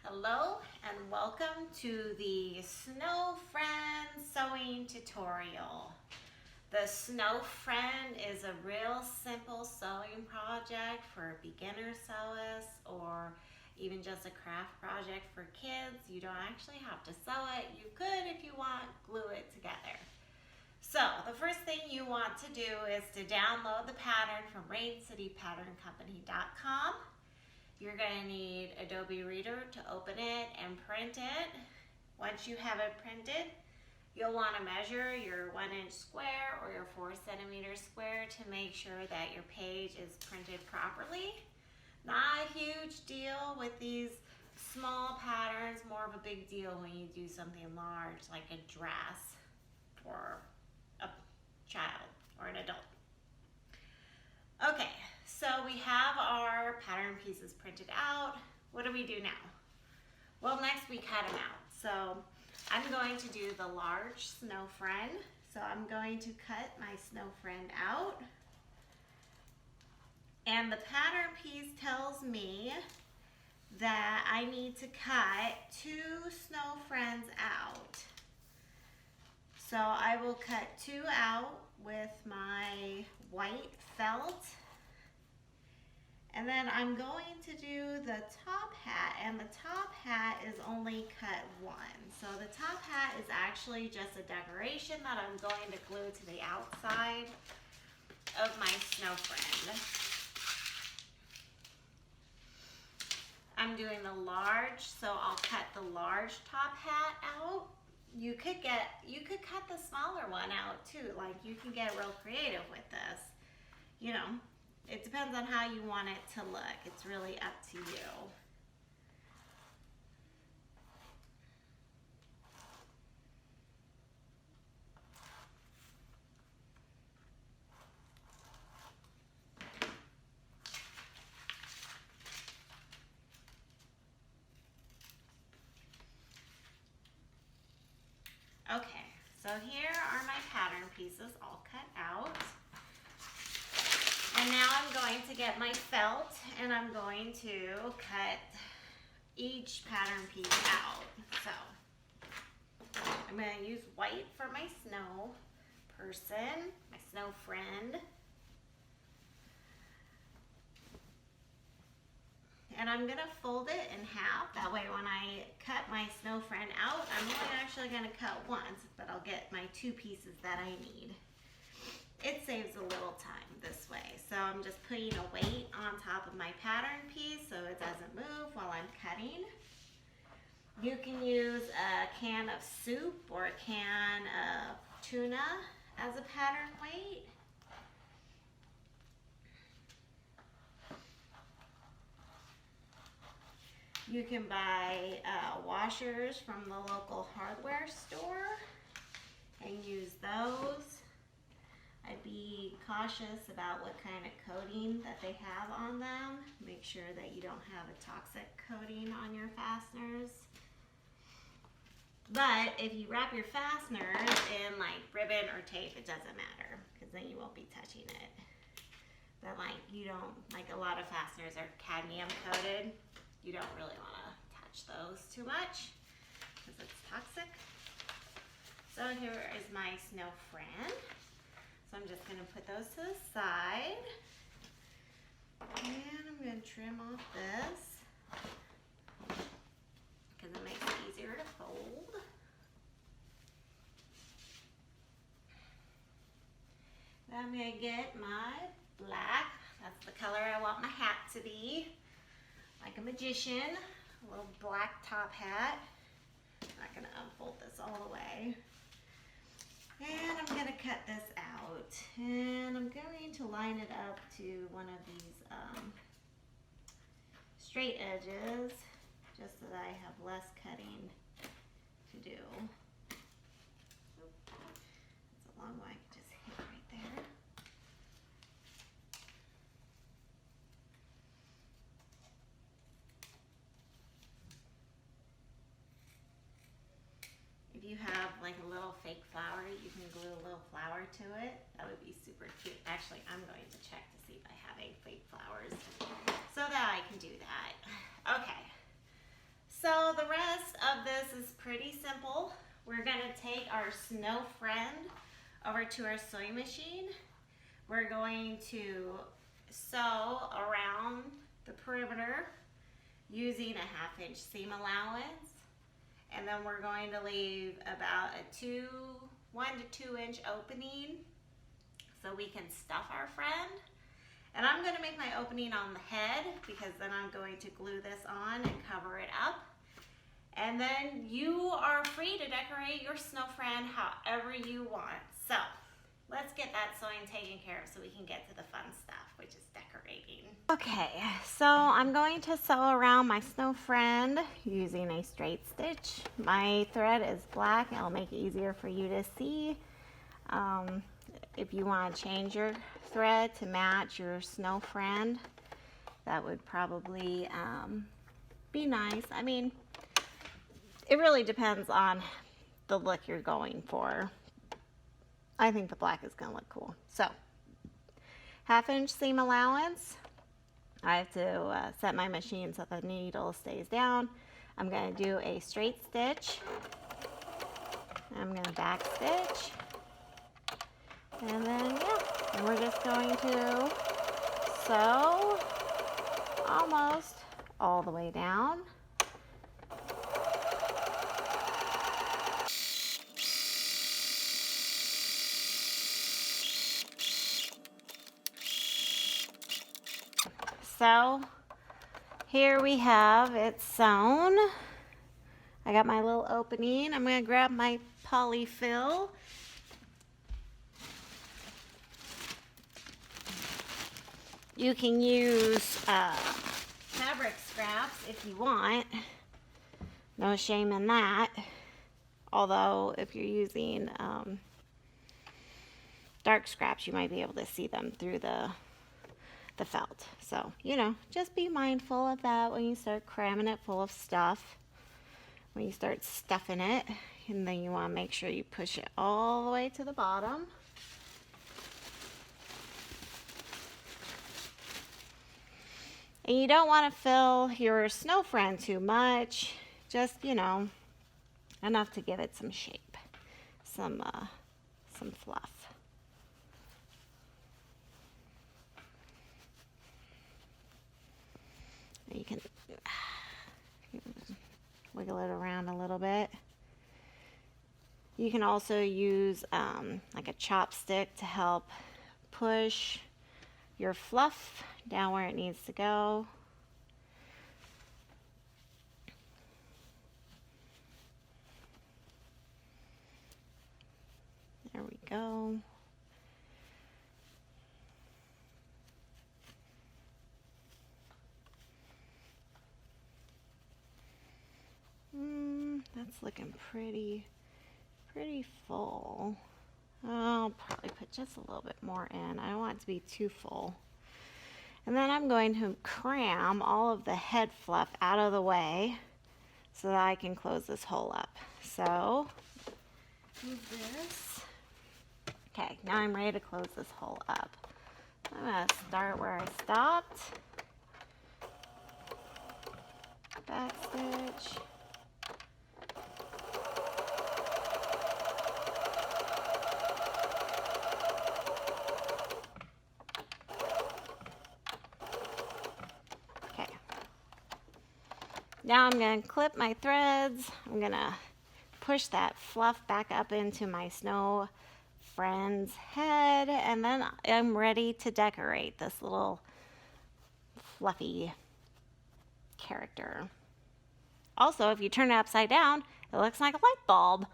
Hello and welcome to the Snowfriend sewing tutorial. The Snowfriend is a real simple sewing project for beginner sewists or even just a craft project for kids. You don't actually have to sew it. You could, if you want, glue it together. So the first thing you want to do is to download the pattern from RaincityPatternCompany.com. You're going to need Adobe Reader to open it and print it. Once you have it printed, you'll want to measure your 1-inch square or your 4-centimeter square to make sure that your page is printed properly. Not a huge deal with these small patterns, more of a big deal when you do something large like a dress for a child or an adult. Okay, so we have our pattern pieces printed out. What do we do now? Well, next we cut them out. So I'm going to do the large Snowfriend. So I'm going to cut my Snowfriend out. And the pattern piece tells me that I need to cut 2 Snowfriends out. So I will cut 2 out with my white felt. And then I'm going to do the top hat, and the top hat is only cut 1. So the top hat is actually just a decoration that I'm going to glue to the outside of my Snowfriend. I'm doing the large, so I'll cut the large top hat out. You could cut the smaller one out too. Like, you can get real creative with this. You know, it depends on how you want it to look. It's really up to you. Okay, so here are my pattern pieces all cut out. And now I'm going to get my felt and I'm going to cut each pattern piece out. So I'm going to use white for my snow person, my snow friend. And I'm going to fold it in half. That way when I cut my snow friend out, I'm only actually going to cut once, but I'll get my 2 pieces that I need. It saves a little time this way. So I'm just putting a weight on top of my pattern piece so it doesn't move while I'm cutting. You can use a can of soup or a can of tuna as a pattern weight. You can buy washers from the local hardware store and use those. I'd be cautious about what kind of coating that they have on them. Make sure that you don't have a toxic coating on your fasteners. But if you wrap your fasteners in like ribbon or tape, it doesn't matter because then you won't be touching it. But like a lot of fasteners are cadmium coated. You don't really want to touch those too much because it's toxic. So here is my snow friend. So I'm just going to put those to the side. And I'm going to trim off this because it makes it easier to fold. Then I'm going to get my black. That's the color I want my hat to be. Like a magician, a little black top hat. I'm not going to unfold this all the way. And I'm going to cut this out. And I'm going to line it up to one of these straight edges, just so that I have less cutting to do. That's a long one, I can just hit right there. If you have like a little fake flower, you can glue a little flower to it. That would be super cute. Actually, I'm going to check to see if I have any fake flowers so that I can do that. Okay, so this is pretty simple. We're gonna take our Snowfriend over to our sewing machine. We're going to sew around the perimeter using a 1/2 inch seam allowance. And then we're going to leave about a 1 to 2 inch opening so we can stuff our friend. And I'm going to make my opening on the head because then I'm going to glue this on and cover it up. And then you are free to decorate your Snowfriend however you want. So let's get that sewing taken care of so we can get to the fun stuff, which is decorating. Okay, so I'm going to sew around my Snowfriend using a straight stitch. My thread is black. It'll make it easier for you to see. If you want to change your thread to match your Snowfriend, that would probably be nice. I mean, it really depends on the look you're going for. I think the black is going to look cool. So, 1/2 inch seam allowance. I have to set my machine so the needle stays down. I'm going to do a straight stitch. I'm going to back stitch. And then, yeah, and we're just going to sew almost all the way down. So here we have it sewn. I got my little opening. I'm going to grab my polyfill. You can use fabric scraps if you want. No shame in that. Although if you're using dark scraps, you might be able to see them through the felt. So, you know, just be mindful of that when you start cramming it full of stuff. When you start stuffing it, and then you want to make sure you push it all the way to the bottom. And you don't want to fill your Snowfriend too much, just, you know, enough to give it some shape, some fluff. You can wiggle it around a little bit. You can also use like a chopstick to help push your fluff down where it needs to go. There we go. That's looking pretty full. I'll probably put just a little bit more in. I don't want it to be too full. And then I'm going to cram all of the head fluff out of the way so that I can close this hole up. So, move this. Okay, now I'm ready to close this hole up. I'm going to start where I stopped. Back stitch. Now I'm going to clip my threads. I'm going to push that fluff back up into my Snowfriend's head, and then I'm ready to decorate this little fluffy character. Also, if you turn it upside down, it looks like a light bulb.